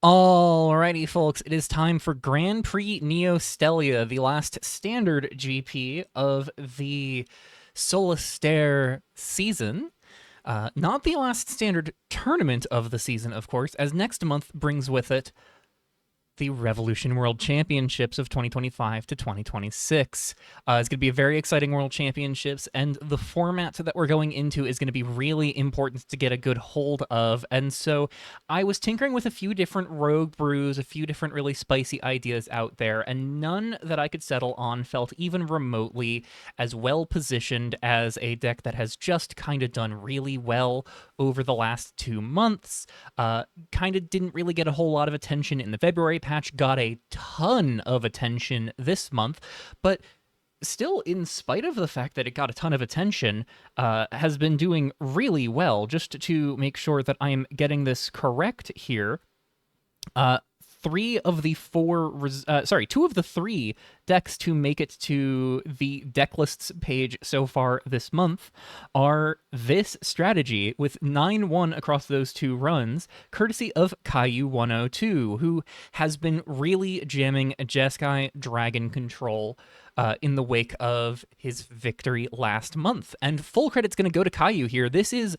Alrighty, folks, it is time for Grand Prix Neo Stehlia, the last standard GP of the Solitaire season. Not the last standard tournament of the season, of course, as next month brings with it the Revolution World Championships of 2025 to 2026. It's going to be a very exciting World Championships, and the format that we're going into is going to be really important to get a good hold of. And so I was tinkering with a few different rogue brews, a few different really spicy ideas out there, and none that I could settle on felt even remotely as well positioned as a deck that has just kind of done really well over the last 2 months. Kind of didn't really get a whole lot of attention in the February patch, got a ton of attention this month, but still, in spite of the fact that it got a ton of attention, has been doing really well. Just to make sure that I'm getting this correct here, uh, two of the three decks to make it to the deck lists page so far this month are this strategy with 9-1 across those two runs, courtesy of Caillou 102, who has been really jamming Jeskai Dragon Control in the wake of his victory last month. And full credit's going to go to Caillou here. This is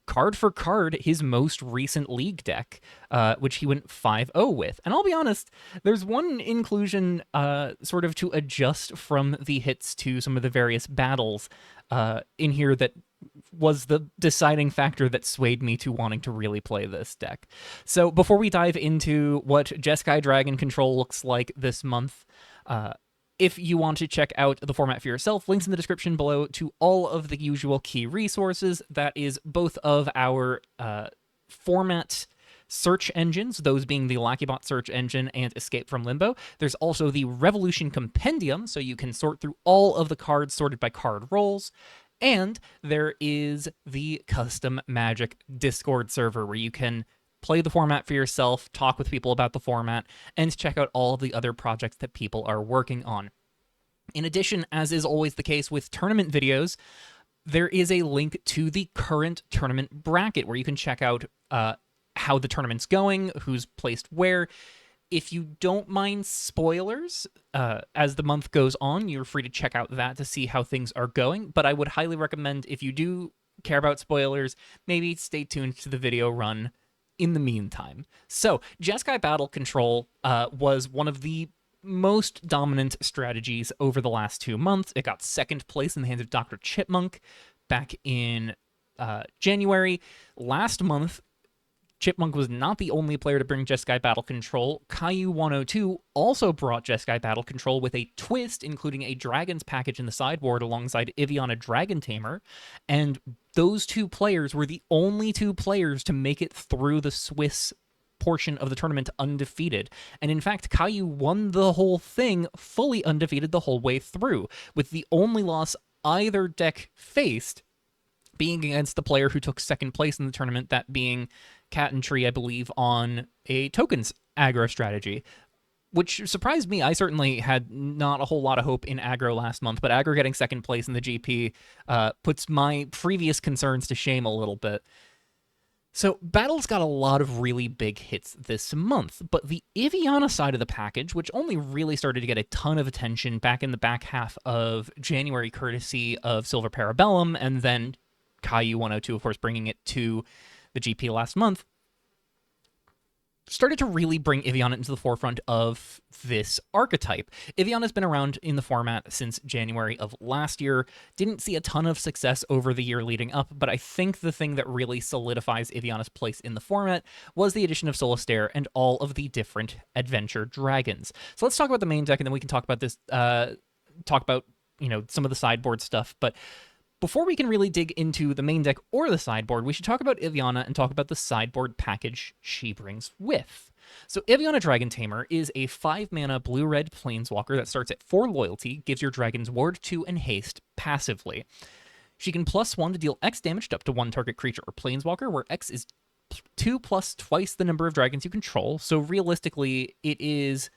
card for card his most recent league deck, which he went 5-0 with. And I'll be honest, there's one inclusion sort of to adjust from the hits to some of the various battles in here that was the deciding factor that swayed me to wanting to really play this deck. So before we dive into what Jeskai Dragon Control looks like this month, if you want to check out the format for yourself, links in the description below to all of the usual key resources. That is both of our format search engines, those being the LackyBot search engine and Escape from Limbo. There's also the Revolution Compendium, so you can sort through all of the cards sorted by card roles. And there is the Custom Magic Discord server where you can play the format for yourself, talk with people about the format, and check out all of the other projects that people are working on. In addition, as is always the case with tournament videos, there is a link to the current tournament bracket where you can check out how the tournament's going, who's placed where. If you don't mind spoilers as the month goes on, you're free to check out that to see how things are going. But I would highly recommend, if you do care about spoilers, maybe stay tuned to the video run in the meantime. So, Jeskai Battle Control was one of the most dominant strategies over the last 2 months. It got second place in the hands of Dr. Chipmunk back in January. Last month, Chipmunk was not the only player to bring Jeskai Battle Control. Caillou 102 also brought Jeskai Battle Control with a twist, including a Dragons package in the sideboard alongside Iviana Dragon Tamer. And those two players were the only two players to make it through the Swiss portion of the tournament undefeated. And in fact, Caillou won the whole thing fully undefeated the whole way through, with the only loss either deck faced being against the player who took second place in the tournament, that being Cat and Tree, I believe, on a tokens aggro strategy, which surprised me. I certainly had not a whole lot of hope in aggro last month, but aggro getting second place in the GP puts my previous concerns to shame a little bit. So Battle's got a lot of really big hits this month, but the Iviana side of the package, which only really started to get a ton of attention back in the back half of January, courtesy of Silver Parabellum, and then Caillou 102, of course, bringing it to the GP last month, started to really bring Iviana into the forefront of this archetype. Iviana's been around in the format since January of last year, didn't see a ton of success over the year leading up, but I think the thing that really solidifies Iviana's place in the format was the addition of Solitaire and all of the different adventure dragons. So let's talk about the main deck, and then we can talk about this, some of the sideboard stuff, but before we can really dig into the main deck or the sideboard, we should talk about Iviana and talk about the sideboard package she brings with. So Iviana Dragon Tamer is a 5-mana blue-red planeswalker that starts at 4 loyalty, gives your dragons Ward 2 and Haste passively. She can +1 to deal X damage to up to 1 target creature or planeswalker, where X is 2 plus twice the number of dragons you control. So realistically, it is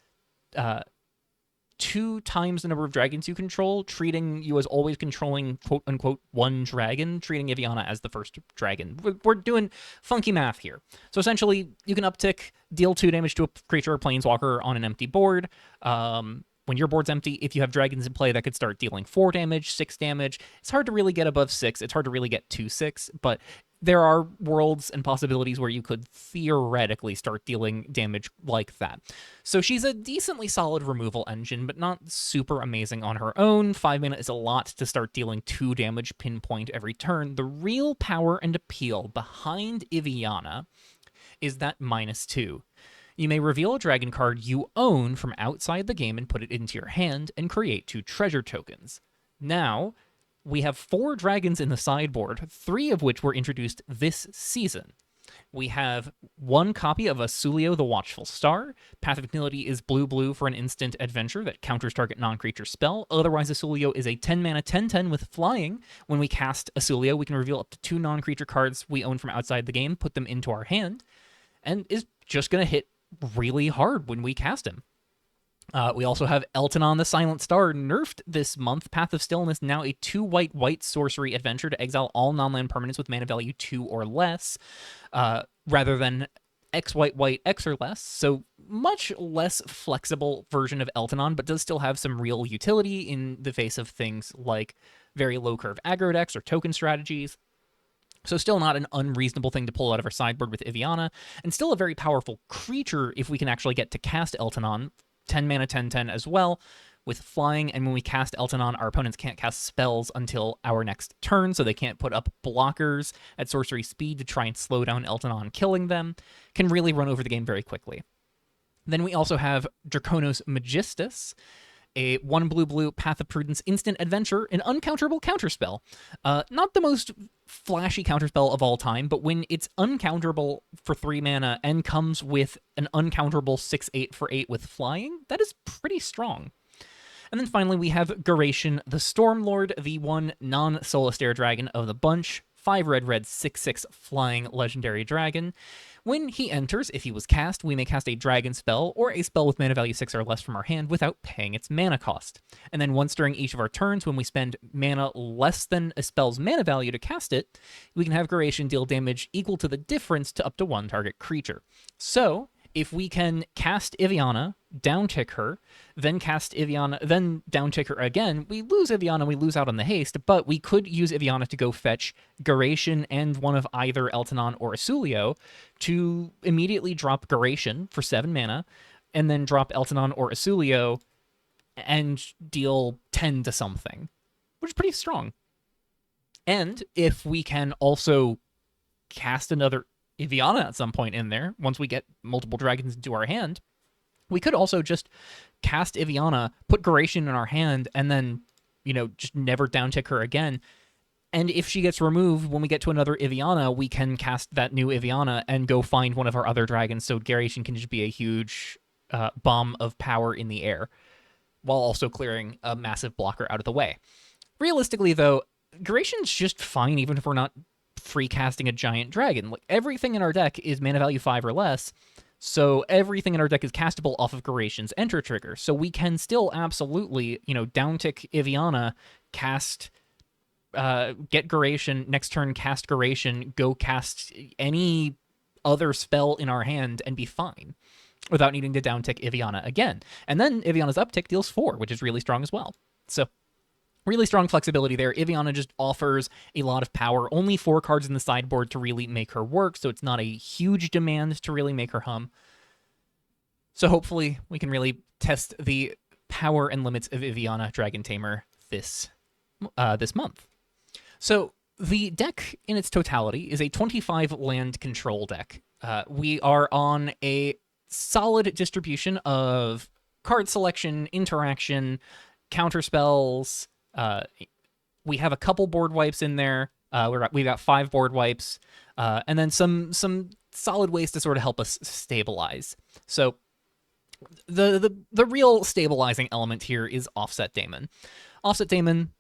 2 times the number of dragons you control, treating you as always controlling quote-unquote 1 dragon, treating Iviana as the first dragon. We're doing funky math here. So essentially, you can uptick, deal 2 damage to a creature or planeswalker on an empty board. When your board's empty, if you have dragons in play, that could start dealing 4 damage, 6 damage. It's hard to really get above 6. It's hard to really get to 6, but there are worlds and possibilities where you could theoretically start dealing damage like that. So she's a decently solid removal engine, but not super amazing on her own. 5 mana is a lot to start dealing 2 damage pinpoint every turn. The real power and appeal behind Iviana is that -2. You may reveal a dragon card you own from outside the game and put it into your hand and create 2 treasure tokens. Now, we have 4 dragons in the sideboard, 3 of which were introduced this season. We have 1 copy of Asulio the Watchful Star. Path of Ignility is blue-blue for an instant adventure that counters target non-creature spell. Otherwise, Asulio is a 10-mana 10/10 with flying. When we cast Asulio, we can reveal up to 2 non-creature cards we own from outside the game, put them into our hand, and is just going to hit really hard when we cast him. We also have Eltanon the Silent Star, nerfed this month. Path of Stillness, now a 2-white sorcery adventure to exile all non-land permanents with mana value 2 or less, rather than X white X or less. So much less flexible version of Eltanon, but does still have some real utility in the face of things like very low curve aggro decks or token strategies. So still not an unreasonable thing to pull out of our sideboard with Iviana, and still a very powerful creature if we can actually get to cast Eltanon. 10 mana 10/10 as well, with flying, and when we cast Eltanon, our opponents can't cast spells until our next turn, so they can't put up blockers at sorcery speed to try and slow down Eltanon killing them. Can really run over the game very quickly. Then we also have Draconos Magistus, a 1 blue Path of Prudence instant adventure, an uncounterable counterspell. Not the most flashy counterspell of all time, but when it's uncounterable for 3 mana and comes with an uncounterable 6/8 for 8 with flying, that is pretty strong. And then finally we have Garation the Stormlord, the 1 non-Solitaire dragon of the bunch. 5 red 6/6 flying legendary dragon. When he enters, if he was cast, we may cast a dragon spell or a spell with mana value 6 or less from our hand without paying its mana cost. And then once during each of our turns, when we spend mana less than a spell's mana value to cast it, we can have Garation deal damage equal to the difference to up to 1 target creature. So if we can cast Iviana, downtick her, then cast Iviana, then downtick her again, we lose Iviana, we lose out on the haste, but we could use Iviana to go fetch Garation and one of either Eltanon or Asulio to immediately drop Garation for 7 mana, and then drop Eltanon or Asulio and deal 10 to something, which is pretty strong. And if we can also cast another Iviana at some point in there, once we get multiple dragons into our hand, we could also just cast Iviana, put Garation in our hand, and then, just never downtick her again. And if she gets removed, when we get to another Iviana, we can cast that new Iviana and go find one of our other dragons, so Garation can just be a huge bomb of power in the air, while also clearing a massive blocker out of the way. Realistically, though, Garation's just fine even if we're not free casting a giant dragon. Like, everything in our deck is mana value 5 or less, so everything in our deck is castable off of Garation's enter trigger. So we can still absolutely, downtick Iviana, cast, get Garation, next turn cast Garation, go cast any other spell in our hand and be fine without needing to downtick Iviana again. And then Iviana's uptick deals 4, which is really strong as well. So really strong flexibility there. Iviana just offers a lot of power. Only 4 cards in the sideboard to really make her work, so it's not a huge demand to really make her hum. So hopefully we can really test the power and limits of Iviana Dragon Tamer this month. So the deck in its totality is a 25 land control deck. We are on a solid distribution of card selection, interaction, counter spells. We have a couple board wipes in there. We've got 5 board wipes, and then some solid ways to sort of help us stabilize. So the real stabilizing element here is Offset Daemon. Offset Daemon,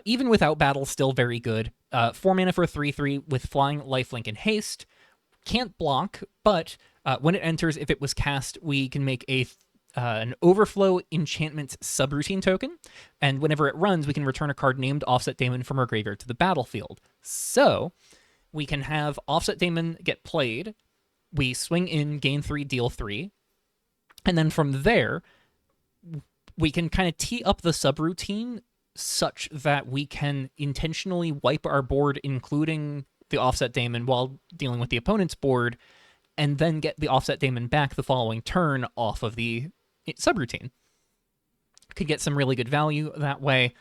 even without battle, still very good. 4 mana for a 3/3 with flying, lifelink, and haste. Can't block, but when it enters, if it was cast, we can make a an overflow enchantment subroutine token, and whenever it runs, we can return a card named Offset Daemon from our graveyard to the battlefield. So we can have Offset Daemon get played, we swing in, gain 3, deal 3, and then from there, we can kind of tee up the subroutine such that we can intentionally wipe our board, including the Offset Daemon, while dealing with the opponent's board, and then get the Offset Daemon back the following turn off of the subroutine. Could get some really good value that way.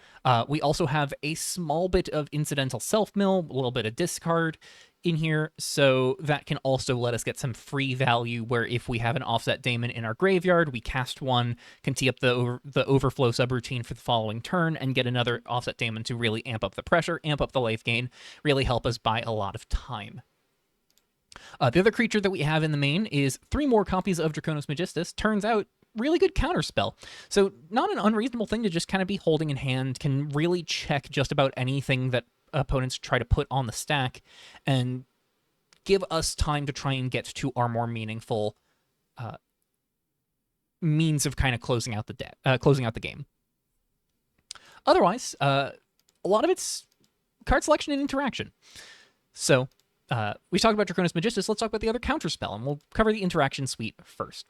We also have a small bit of incidental self-mill, a little bit of discard in here, so that can also let us get some free value where if we have an Offset Daemon in our graveyard, we cast one, can tee up the overflow subroutine for the following turn, and get another Offset Daemon to really amp up the pressure, amp up the life gain, really help us buy a lot of time. The other creature that we have in the main is 3 more copies of Draconis Magistus. Turns out, really good counterspell. So not an unreasonable thing to just kind of be holding in hand, can really check just about anything that opponents try to put on the stack, and give us time to try and get to our more meaningful means of kind of closing out the game. Otherwise, a lot of it's card selection and interaction. So we talked about Draconis Magistus, let's talk about the other counterspell, and we'll cover the interaction suite first.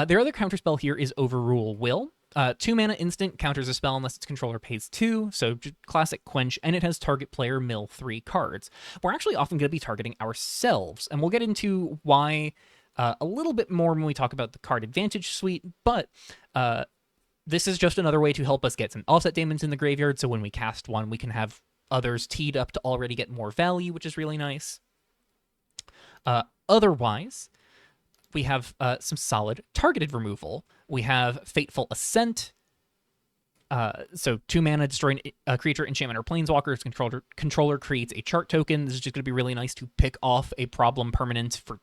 Their other counterspell here is Overrule Will. 2 mana instant, counters a spell unless its controller pays 2, so classic Quench, and it has target player mill 3 cards. We're actually often going to be targeting ourselves, and we'll get into why a little bit more when we talk about the card advantage suite, but this is just another way to help us get some Offset Daemons in the graveyard, so when we cast one, we can have others teed up to already get more value, which is really nice. Otherwise, we have some solid targeted removal. We have Fateful Ascent. So 2 mana, destroy a creature, enchantment, or planeswalker. Its controller creates a chart token. This is just going to be really nice to pick off a problem permanent for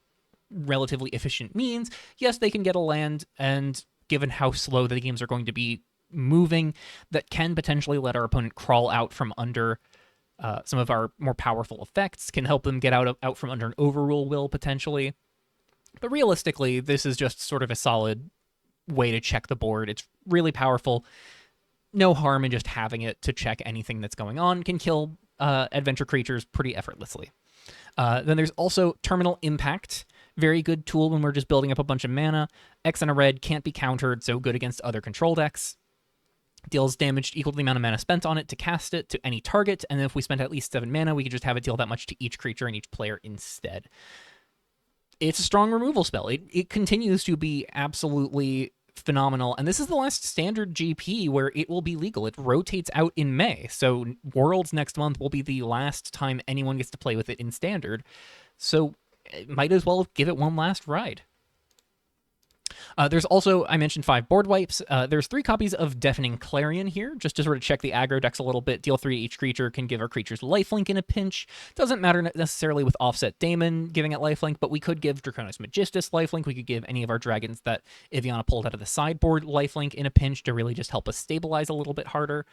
relatively efficient means. Yes, they can get a land, and given how slow the games are going to be moving, that can potentially let our opponent crawl out from under some of our more powerful effects, can help them get out from under an Overrule Will, potentially. But realistically, this is just sort of a solid way to check the board. It's really powerful. No harm in just having it to check anything that's going on. Can kill adventure creatures pretty effortlessly. Then there's also Terminal Impact. Very good tool when we're just building up a bunch of mana. X and a red, can't be countered, so good against other control decks. Deals damage equal to the amount of mana spent on it to cast it to any target, and then if we spent at least 7 mana, we could just have it deal that much to each creature and each player instead. It's a strong removal spell. It continues to be absolutely phenomenal, and this is the last standard GP where it will be legal. It rotates out in May, so Worlds next month will be the last time anyone gets to play with it in standard, so might as well give it one last ride. There's also, I mentioned 5 board wipes. There's 3 copies of Deafening Clarion here, just to sort of check the aggro decks a little bit. Deal 3 to each creature, can give our creatures lifelink in a pinch. Doesn't matter necessarily with Offset Daemon giving it lifelink, but we could give Draconis Magistus lifelink. We could give any of our dragons that Iviana pulled out of the sideboard lifelink in a pinch to really just help us stabilize a little bit harder.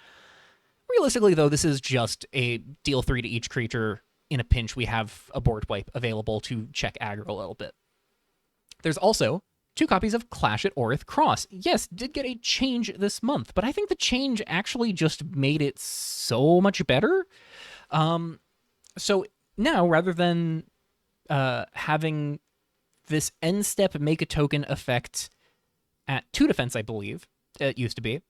Realistically, though, this is just a deal 3 to each creature in a pinch. We have a board wipe available to check aggro a little bit. There's also 2 copies of Clash at Orith Cross. Yes, did get a change this month, but I think the change actually just made it so much better. So now, rather than having this end step make a token effect at 2 defense, I believe it used to be,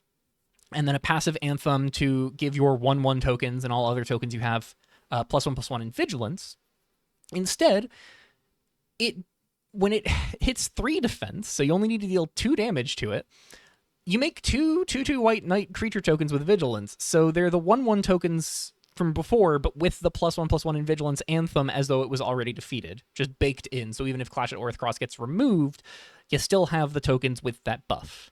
and then a passive Anthem to give your 1/1 tokens and all other tokens you have +1/+1 in Vigilance, instead, when it hits 3 defense, so you only need to deal 2 damage to it, you make 2 2/2 white knight creature tokens with Vigilance. So they're the 1/1 tokens from before, but with the +1/+1 in Vigilance Anthem as though it was already defeated, just baked in. So even if Clash at Orith Cross gets removed, you still have the tokens with that buff.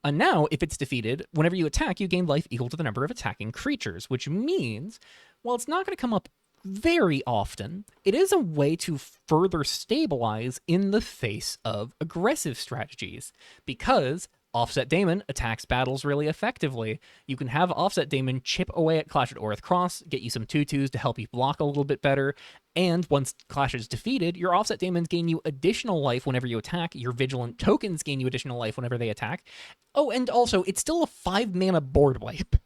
And now, if it's defeated, whenever you attack, you gain life equal to the number of attacking creatures, which means, while it's not going to come up very often, it is a way to further stabilize in the face of aggressive strategies, because Offset Daemon attacks battles really effectively. You can have Offset Daemon chip away at Clash at Orith Cross, get you some 2/2s to help you block a little bit better, and once Clash is defeated, your Offset Daemons gain you additional life whenever you attack, your Vigilant tokens gain you additional life whenever they attack. Oh, and also, it's still a 5-mana board wipe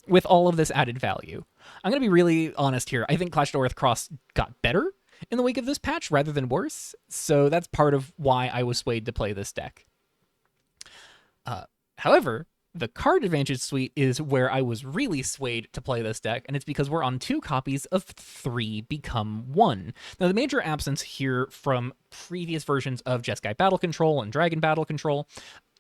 with all of this added value. I'm going to be really honest here. I think Clash at Orith Cross got better in the wake of this patch rather than worse, so that's part of why I was swayed to play this deck. However, the card advantage suite is where I was really swayed to play this deck, and it's because we're on 2 copies of 3 Become 1. Now, the major absence here from previous versions of Jeskai Battle Control and Dragon Battle Control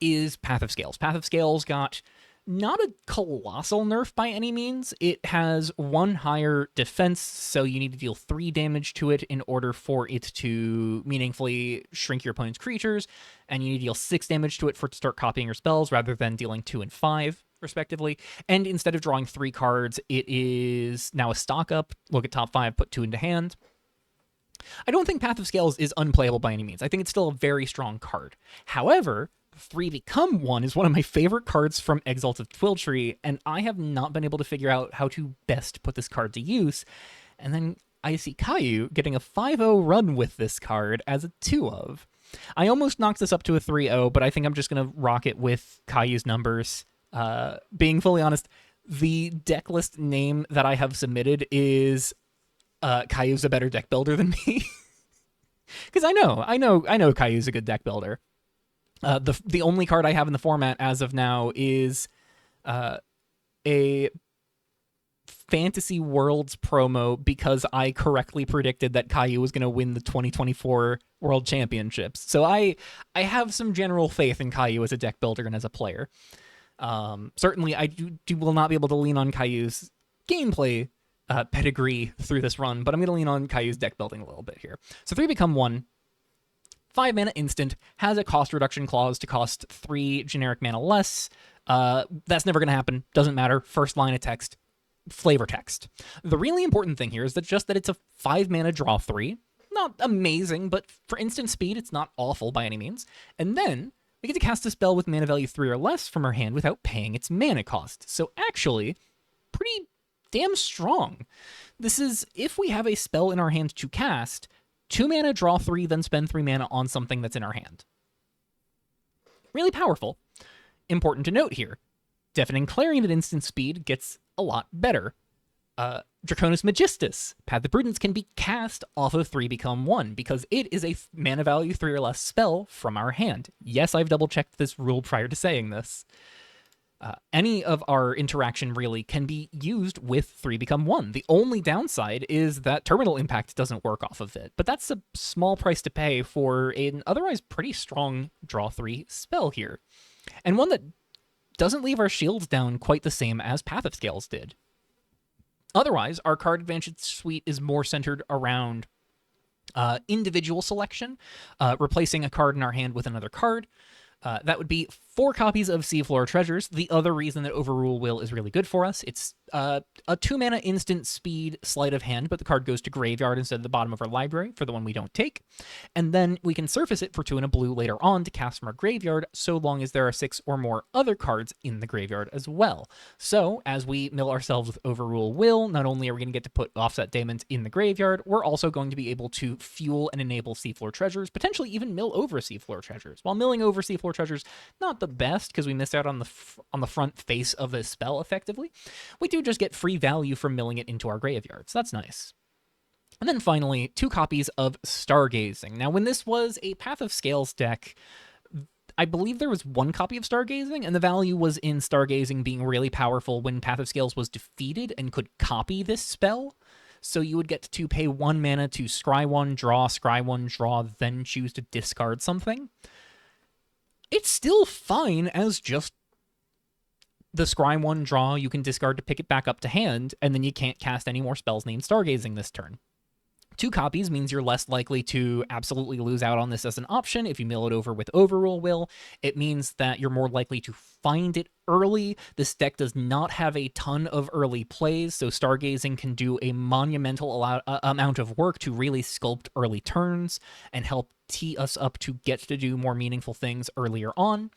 is Path of Scales. Path of Scales got not a colossal nerf by any means. It has 1 higher defense, so you need to deal 3 damage to it in order for it to meaningfully shrink your opponent's creatures, and you need to deal 6 damage to it for it to start copying your spells rather than dealing 2 and 5, respectively. And instead of drawing 3 cards, it is now a stock up. Look at top 5, put 2 into hand. I don't think Path of Scales is unplayable by any means. I think it's still a very strong card. However, 3 Become 1 is one of my favorite cards from Exalted Twiltree, and I have not been able to figure out how to best put this card to use. And then I see Caillou getting a 5-0 run with this card as a 2-of. I almost knocked this up to a 3-0, but I think I'm just going to rock it with Caillou's numbers. Being fully honest, the deck list name that I have submitted is Caillou's a better deck builder than me. Because I know Caillou's a good deck builder. The only card I have in the format as of now is a Fantasy Worlds promo because I correctly predicted that Caillou was going to win the 2024 World Championships. So I have some general faith in Caillou as a deck builder and as a player. Certainly, I will not be able to lean on Caillou's gameplay pedigree through this run, but I'm going to lean on Caillou's deck building a little bit here. So 3 Become 1. 5-mana instant, has a cost reduction clause to cost 3 generic mana less. That's never going to happen. Doesn't matter. First line of text, flavor text. The really important thing here is that just that it's a 5-mana draw 3. Not amazing, but for instant speed, it's not awful by any means. And then we get to cast a spell with mana value 3 or less from our hand without paying its mana cost. So actually, pretty damn strong. This is if we have a spell in our hand to cast, 2 mana, draw 3, then spend 3 mana on something that's in our hand. Really powerful. Important to note here, Deafening Clarion at instant speed gets a lot better. Draconis Magistus, Path of Prudence, can be cast off of 3 Become 1 because it is a mana value 3 or less spell from our hand. Yes, I've double-checked this rule prior to saying this. Any of our interaction really can be used with 3 Become 1. The only downside is that Terminal Impact doesn't work off of it, but that's a small price to pay for an otherwise pretty strong draw 3 spell here, and one that doesn't leave our shields down quite the same as Path of Scales did. Otherwise, our card advantage suite is more centered around individual selection, replacing a card in our hand with another card. That would be 4 copies of Seafloor Treasures. The other reason that Overrule Will is really good for us, it's a 2-mana instant speed sleight of hand, but the card goes to graveyard instead of the bottom of our library for the one we don't take. And then we can surface it for 2 and a blue later on to cast from our graveyard, so long as there are 6 or more other cards in the graveyard as well. So, as we mill ourselves with Overrule Will, not only are we going to get to put Offset Daemons in the graveyard, we're also going to be able to fuel and enable Seafloor Treasures, potentially even mill over Seafloor Treasures. While milling over Seafloor Treasures, not the best, because we missed out on the front face of this spell, effectively. We do just get free value from milling it into our graveyard, so that's nice. And then finally, 2 copies of Stargazing. Now, when this was a Path of Scales deck, I believe there was 1 copy of Stargazing, and the value was in Stargazing being really powerful when Path of Scales was defeated and could copy this spell. So you would get to pay 1 mana to scry 1, draw, then choose to discard something. It's still fine as just the scry 1 draw, you can discard to pick it back up to hand, and then you can't cast any more spells named Stargazing this turn. 2 copies means you're less likely to absolutely lose out on this as an option if you mill it over with Overrule Will. It means that you're more likely to find it early. This deck does not have a ton of early plays, so Stargazing can do a monumental amount of work to really sculpt early turns and help tee us up to get to do more meaningful things earlier on.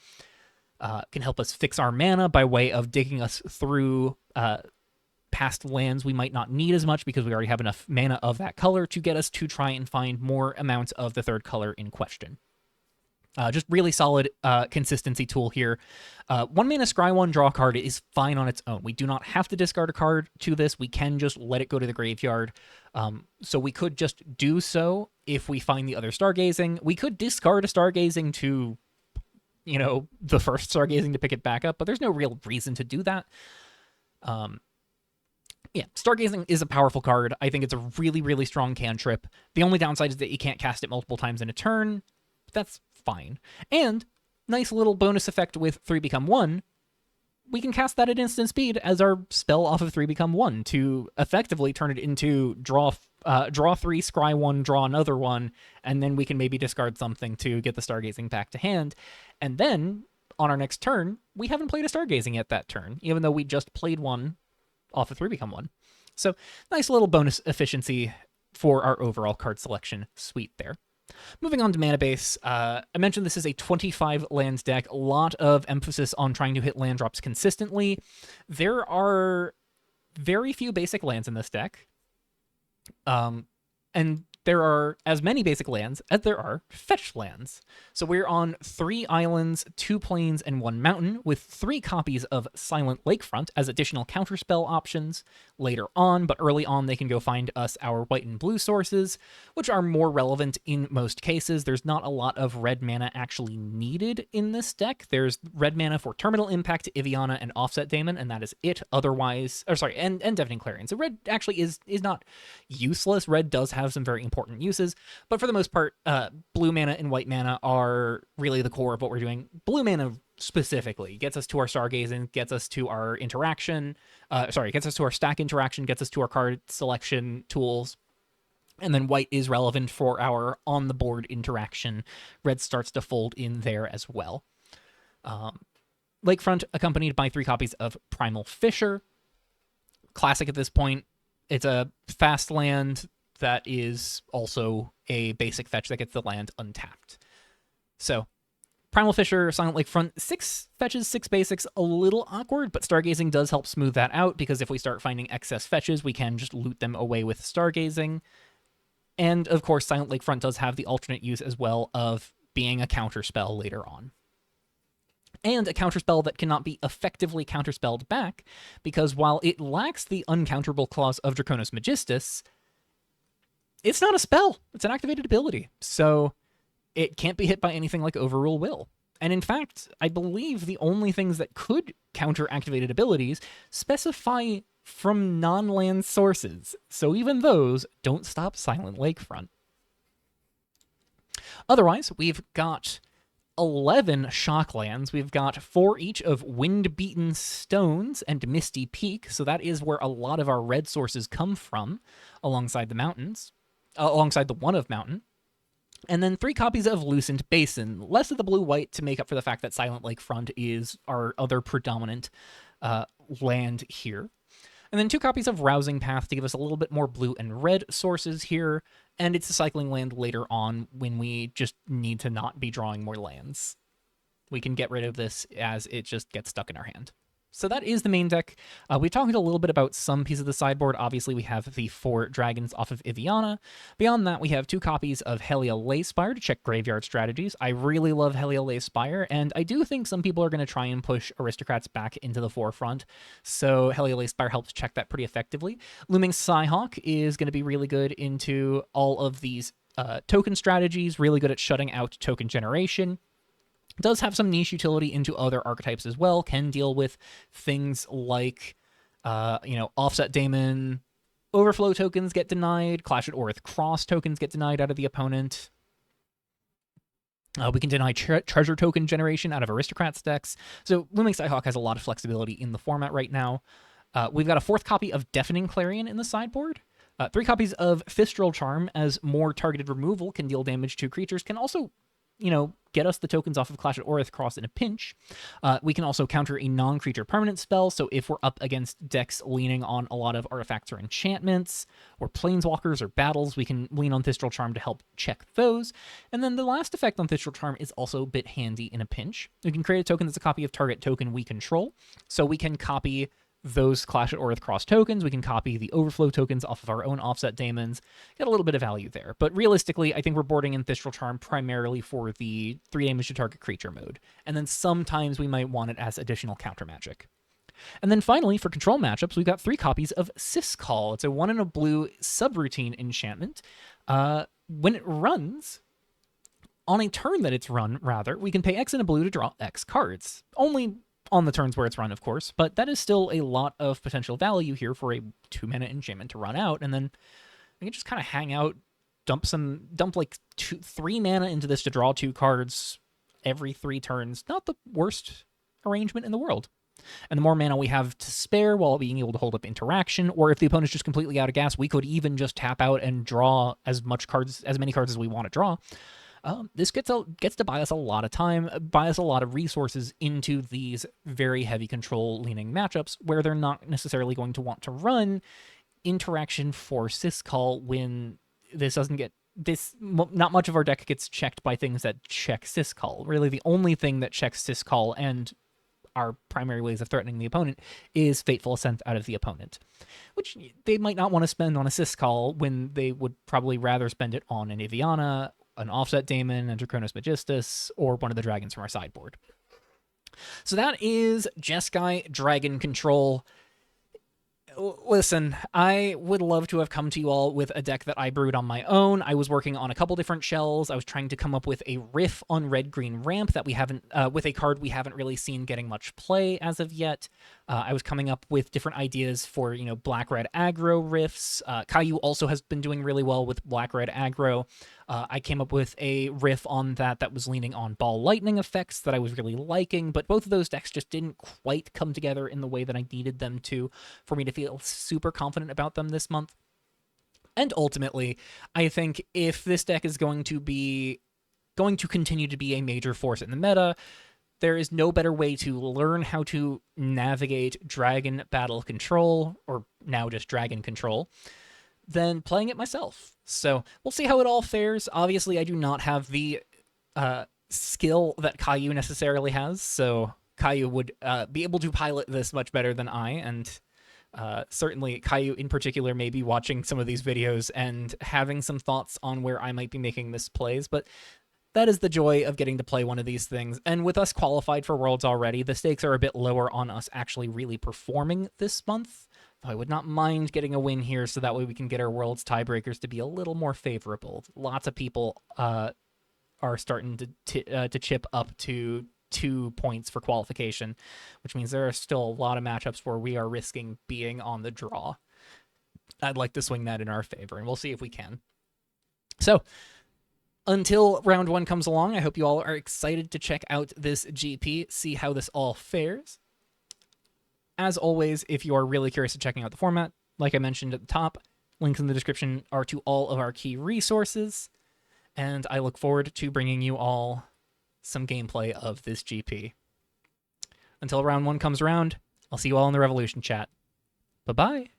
can help us fix our mana by way of digging us through past lands we might not need as much because we already have enough mana of that color to get us to try and find more amounts of the third color in question. Just really solid consistency tool here. 1 mana scry 1, draw a card is fine on its own. We do not have to discard a card to this. We can just let it go to the graveyard. So we could just do so if we find the other Stargazing. We could discard a Stargazing to, the first Stargazing to pick it back up, but there's no real reason to do that. Yeah, Stargazing is a powerful card. I think it's a really, really strong cantrip. The only downside is that you can't cast it multiple times in a turn. That's fine. And nice little bonus effect with 3 become 1. We can cast that at instant speed as our spell off of 3 become 1 to effectively turn it into draw 3, scry 1, draw another 1, and then we can maybe discard something to get the Stargazing back to hand. And then on our next turn, we haven't played a Stargazing yet that turn, even though we just played one off of 3 become 1. So nice little bonus efficiency for our overall card selection suite there. Moving on to mana base, I mentioned this is a 25 lands deck, a lot of emphasis on trying to hit land drops consistently. There are very few basic lands in this deck, and there are as many basic lands as there are fetch lands. So we're on 3 islands, 2 plains, and 1 mountain, with 3 copies of Silent Lakefront as additional counterspell options later on, but early on they can go find us our white and blue sources, which are more relevant in most cases. There's not a lot of red mana actually needed in this deck. There's red mana for Terminal Impact, Iviana, and Offset Daemon, and that is it. Otherwise, and Deafening Clarion. So red actually is not useless. Red does have some very important uses, but for the most part, blue mana and white mana are really the core of what we're doing. Blue mana specifically gets us to our Stargazing, gets us to our interaction, gets us to our stack interaction, gets us to our card selection tools, and then white is relevant for our on-the-board interaction. Red starts to fold in there as well. Lakefront accompanied by 3 copies of Primal Fisher. Classic at this point. It's a fast land that is also a basic fetch that gets the land untapped. So, Primal Fisher, Silent Lakefront, 6 fetches, 6 basics, a little awkward, but Stargazing does help smooth that out, because if we start finding excess fetches, we can just loot them away with Stargazing. And, of course, Silent Lakefront does have the alternate use as well of being a counterspell later on. And a counterspell that cannot be effectively counterspelled back, because while it lacks the uncounterable clause of Draconis Magistus, it's not a spell. It's an activated ability. So it can't be hit by anything like Overrule Will. And in fact, I believe the only things that could counter activated abilities specify from non-land sources. So even those don't stop Silent Lakefront. Otherwise, we've got 11 shock lands. We've got 4 each of Wind-Beaten Stones and Misty Peak. So that is where a lot of our red sources come from, alongside the mountains. Alongside the 1 of Mountain. And then 3 copies of Lucent Basin, less of the blue-white to make up for the fact that Silent Lakefront is our other predominant land here. And then 2 copies of Rousing Path to give us a little bit more blue and red sources here, and it's a cycling land later on when we just need to not be drawing more lands. We can get rid of this as it just gets stuck in our hand. So that is the main deck. We talked a little bit about some pieces of the sideboard. Obviously, we have the 4 dragons off of Iviana. Beyond that, we have 2 copies of Helia Leyspire to check graveyard strategies. I really love Helia Leyspire, and I do think some people are going to try and push aristocrats back into the forefront. So Helia Leyspire helps check that pretty effectively. Looming Psyhawk is going to be really good into all of these token strategies, really good at shutting out token generation. Does have some niche utility into other archetypes as well, can deal with things like, Offset Daemon, Overflow tokens get denied, Clash at Orith Cross tokens get denied out of the opponent. We can deny treasure token generation out of Aristocrats decks. So Looming Psyhawk has a lot of flexibility in the format right now. We've got a 4th copy of Deafening Clarion in the sideboard. 3 copies of Fistral Charm, as more targeted removal can deal damage to creatures, can also, get us the tokens off of Clash at Orith Cross in a pinch. We can also counter a non-creature permanent spell, so if we're up against decks leaning on a lot of artifacts or enchantments, or planeswalkers or battles, we can lean on Thistral Charm to help check those. And then the last effect on Thistral Charm is also a bit handy in a pinch. We can create a token that's a copy of target token we control, so we can copy those Clash at Orith Cross tokens, we can copy the overflow tokens off of our own offset daemons, get a little bit of value there. But realistically, I think we're boarding in Thistral Charm primarily for the 3 damage to target creature mode, and then sometimes we might want it as additional counter magic. And then finally, for control matchups, we've got 3 copies of Syscall. It's a 1 and a blue subroutine enchantment. When it runs, on a turn that it's run, rather, we can pay X and a blue to draw X cards. Only on the turns where it's run, of course, but that is still a lot of potential value here for a 2-mana enchantment to run out, and then we can just kind of hang out, dump like 3 mana into this to draw 2 cards every 3 turns. Not the worst arrangement in the world. And the more mana we have to spare while being able to hold up interaction, or if the opponent's just completely out of gas, we could even just tap out and draw as many cards as we want to draw. This gets to buy us a lot of time, buy us a lot of resources into these very heavy control-leaning matchups where they're not necessarily going to want to run interaction for Syscall when this doesn't get... Not much of our deck gets checked by things that check Syscall. Really, the only thing that checks Syscall and our primary ways of threatening the opponent is Fateful Ascent out of the opponent, which they might not want to spend on a Syscall when they would probably rather spend it on an Iviana, an Offset Daemon, Enterchronos Magistus, or one of the dragons from our sideboard. So that is Jeskai Dragon Control. Listen, I would love to have come to you all with a deck that I brewed on my own. I was working on a couple different shells. I was trying to come up with a riff on red-green ramp that we haven't, with a card we haven't really seen getting much play as of yet. I was coming up with different ideas for, black-red aggro riffs. Caillou also has been doing really well with black-red aggro. I came up with a riff on that was leaning on ball lightning effects that I was really liking, but both of those decks just didn't quite come together in the way that I needed them to for me to feel super confident about them this month. And ultimately, I think if this deck is going to continue to be a major force in the meta, there is no better way to learn how to navigate Dragon Battle Control, or now just Dragon Control, than playing it myself. So we'll see how it all fares. Obviously, I do not have the skill that Caillou necessarily has, so Caillou would be able to pilot this much better than I, and certainly Caillou in particular may be watching some of these videos and having some thoughts on where I might be making this plays, but that is the joy of getting to play one of these things. And with us qualified for Worlds already, the stakes are a bit lower on us actually really performing this month. I would not mind getting a win here so that way we can get our Worlds tiebreakers to be a little more favorable. Lots of people are starting to chip up to 2 points for qualification, which means there are still a lot of matchups where we are risking being on the draw. I'd like to swing that in our favor, and we'll see if we can. So, until round 1 comes along, I hope you all are excited to check out this GP, see how this all fares. As always, if you are really curious of checking out the format, like I mentioned at the top, links in the description are to all of our key resources, and I look forward to bringing you all some gameplay of this GP. Until round 1 comes around, I'll see you all in the Revolution chat. Bye-bye.